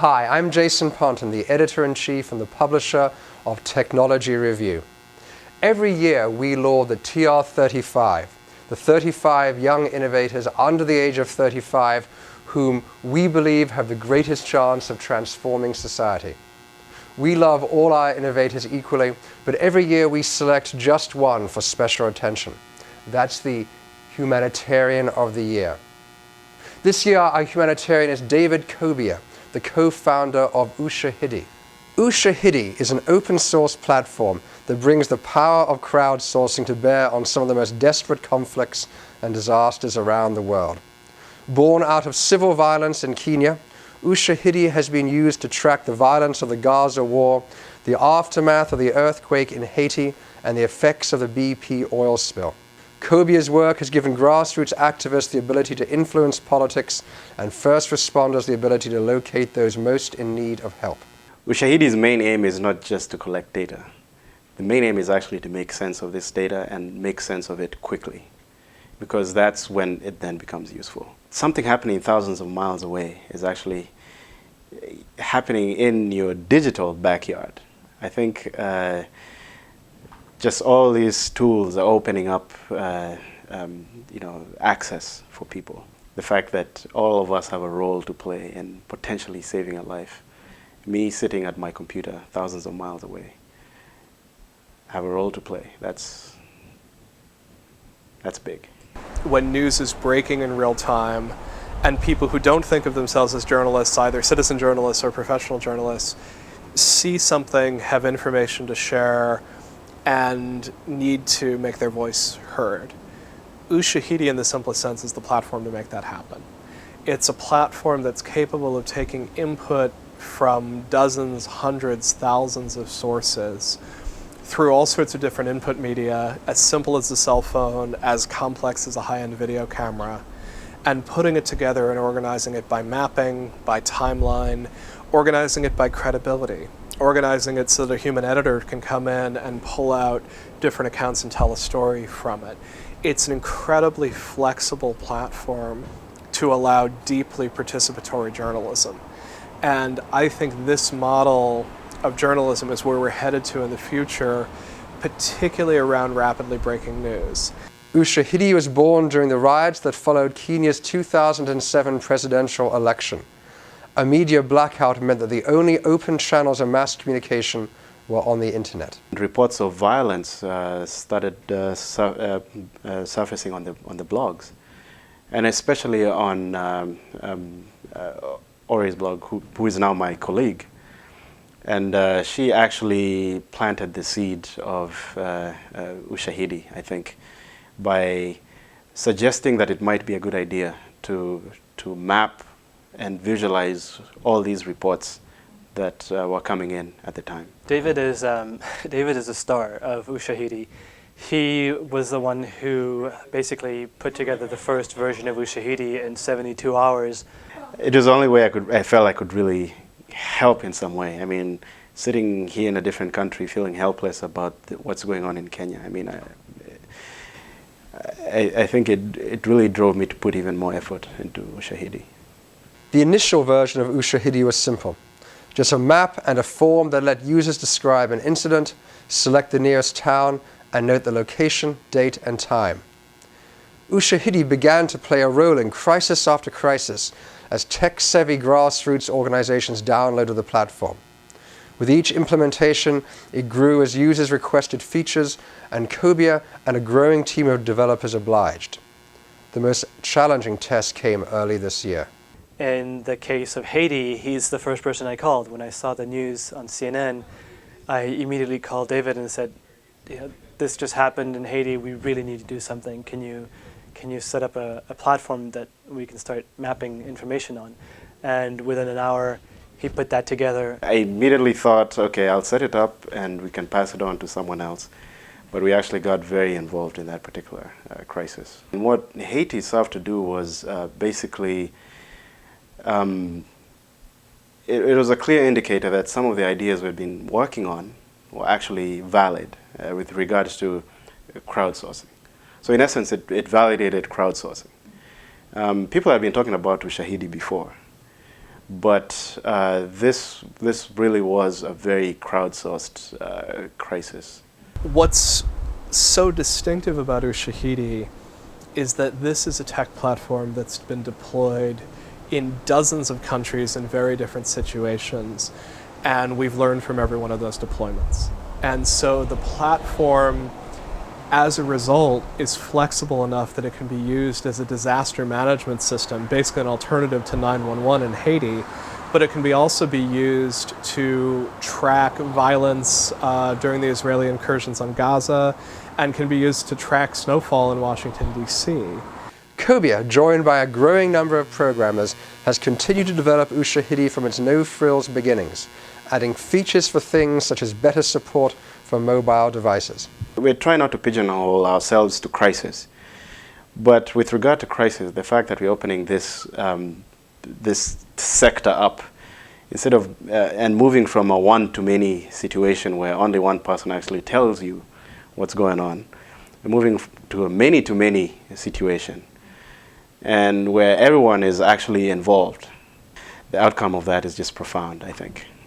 Hi, I'm Jason Ponton, the editor-in-chief and the publisher of Technology Review. Every year we laud the TR35, the 35 young innovators under the age of 35 whom we believe have the greatest chance of transforming society. We love all our innovators equally, but every year we select just one for special attention. That's the Humanitarian of the Year. This year our humanitarian is David Kobia, the co-founder of Ushahidi. Ushahidi is an open source platform that brings the power of crowdsourcing to bear on some of the most desperate conflicts and disasters around the world. Born out of civil violence in Kenya, Ushahidi has been used to track the violence of the Gaza war, the aftermath of the earthquake in Haiti, and the effects of the BP oil spill. Kobia's work has given grassroots activists the ability to influence politics and first responders the ability to locate those most in need of help. Ushahidi's main aim is not just to collect data. The main aim is actually to make sense of this data and make sense of it quickly, because that's when it then becomes useful. Something happening thousands of miles away is actually happening in your digital backyard. I think just all these tools are opening up access for people. The fact that all of us have a role to play in potentially saving a life. Me sitting at my computer thousands of miles away, have a role to play. That's big. When news is breaking in real time and people who don't think of themselves as journalists, either citizen journalists or professional journalists, see something, have information to share, and need to make their voice heard. Ushahidi, in the simplest sense, is the platform to make that happen. It's a platform that's capable of taking input from dozens, hundreds, thousands of sources through all sorts of different input media, as simple as a cell phone, as complex as a high-end video camera, and putting it together and organizing it by mapping, by timeline, organizing it by credibility, organizing it so that a human editor can come in and pull out different accounts and tell a story from it. It's an incredibly flexible platform to allow deeply participatory journalism. And I think this model of journalism is where we're headed to in the future, particularly around rapidly breaking news. Ushahidi was born during the riots that followed Kenya's 2007 presidential election. A media blackout meant that the only open channels of mass communication were on the internet. Reports of violence started surfacing on the blogs, and especially on Ori's blog, who is now my colleague. And she actually planted the seed of Ushahidi, I think, by suggesting that it might be a good idea to map and visualize all these reports that were coming in at the time. David is a star of Ushahidi. He was the one who basically put together the first version of Ushahidi in 72 hours. It was the only way I felt I could really help in some way. I mean, sitting here in a different country, feeling helpless about what's going on in Kenya. I mean, I think it really drove me to put even more effort into Ushahidi. The initial version of Ushahidi was simple. Just a map and a form that let users describe an incident, select the nearest town, and note the location, date, and time. Ushahidi began to play a role in crisis after crisis as tech-savvy grassroots organizations downloaded the platform. With each implementation, it grew as users requested features, and Kobia and a growing team of developers obliged. The most challenging test came early this year. In the case of Haiti, he's the first person I called. When I saw the news on CNN, I immediately called David and said, this just happened in Haiti, we really need to do something. Can you set up a platform that we can start mapping information on? And within an hour, he put that together. I immediately thought, okay, I'll set it up and we can pass it on to someone else. But we actually got very involved in that particular crisis. And what Haiti sought to do was basically, it was a clear indicator that some of the ideas we'd been working on were actually valid with regards to crowdsourcing. So in essence, it validated crowdsourcing. People have been talking about Ushahidi before, But this really was a very crowdsourced crisis. What's so distinctive about Ushahidi is that this is a tech platform that's been deployed in dozens of countries in very different situations, and we've learned from every one of those deployments. And so the platform, as a result, is flexible enough that it can be used as a disaster management system, basically an alternative to 911 in Haiti, but it can also be used to track violence during the Israeli incursions on Gaza, and can be used to track snowfall in Washington, D.C. Kobia, joined by a growing number of programmers, has continued to develop Ushahidi from its no-frills beginnings, adding features for things such as better support for mobile devices. We're trying not to pigeonhole ourselves to crisis, but with regard to crisis, the fact that we're opening this this sector up, instead of and moving from a one-to-many situation where only one person actually tells you what's going on, we're moving to a many-to-many situation, and where everyone is actually involved. The outcome of that is just profound, I think.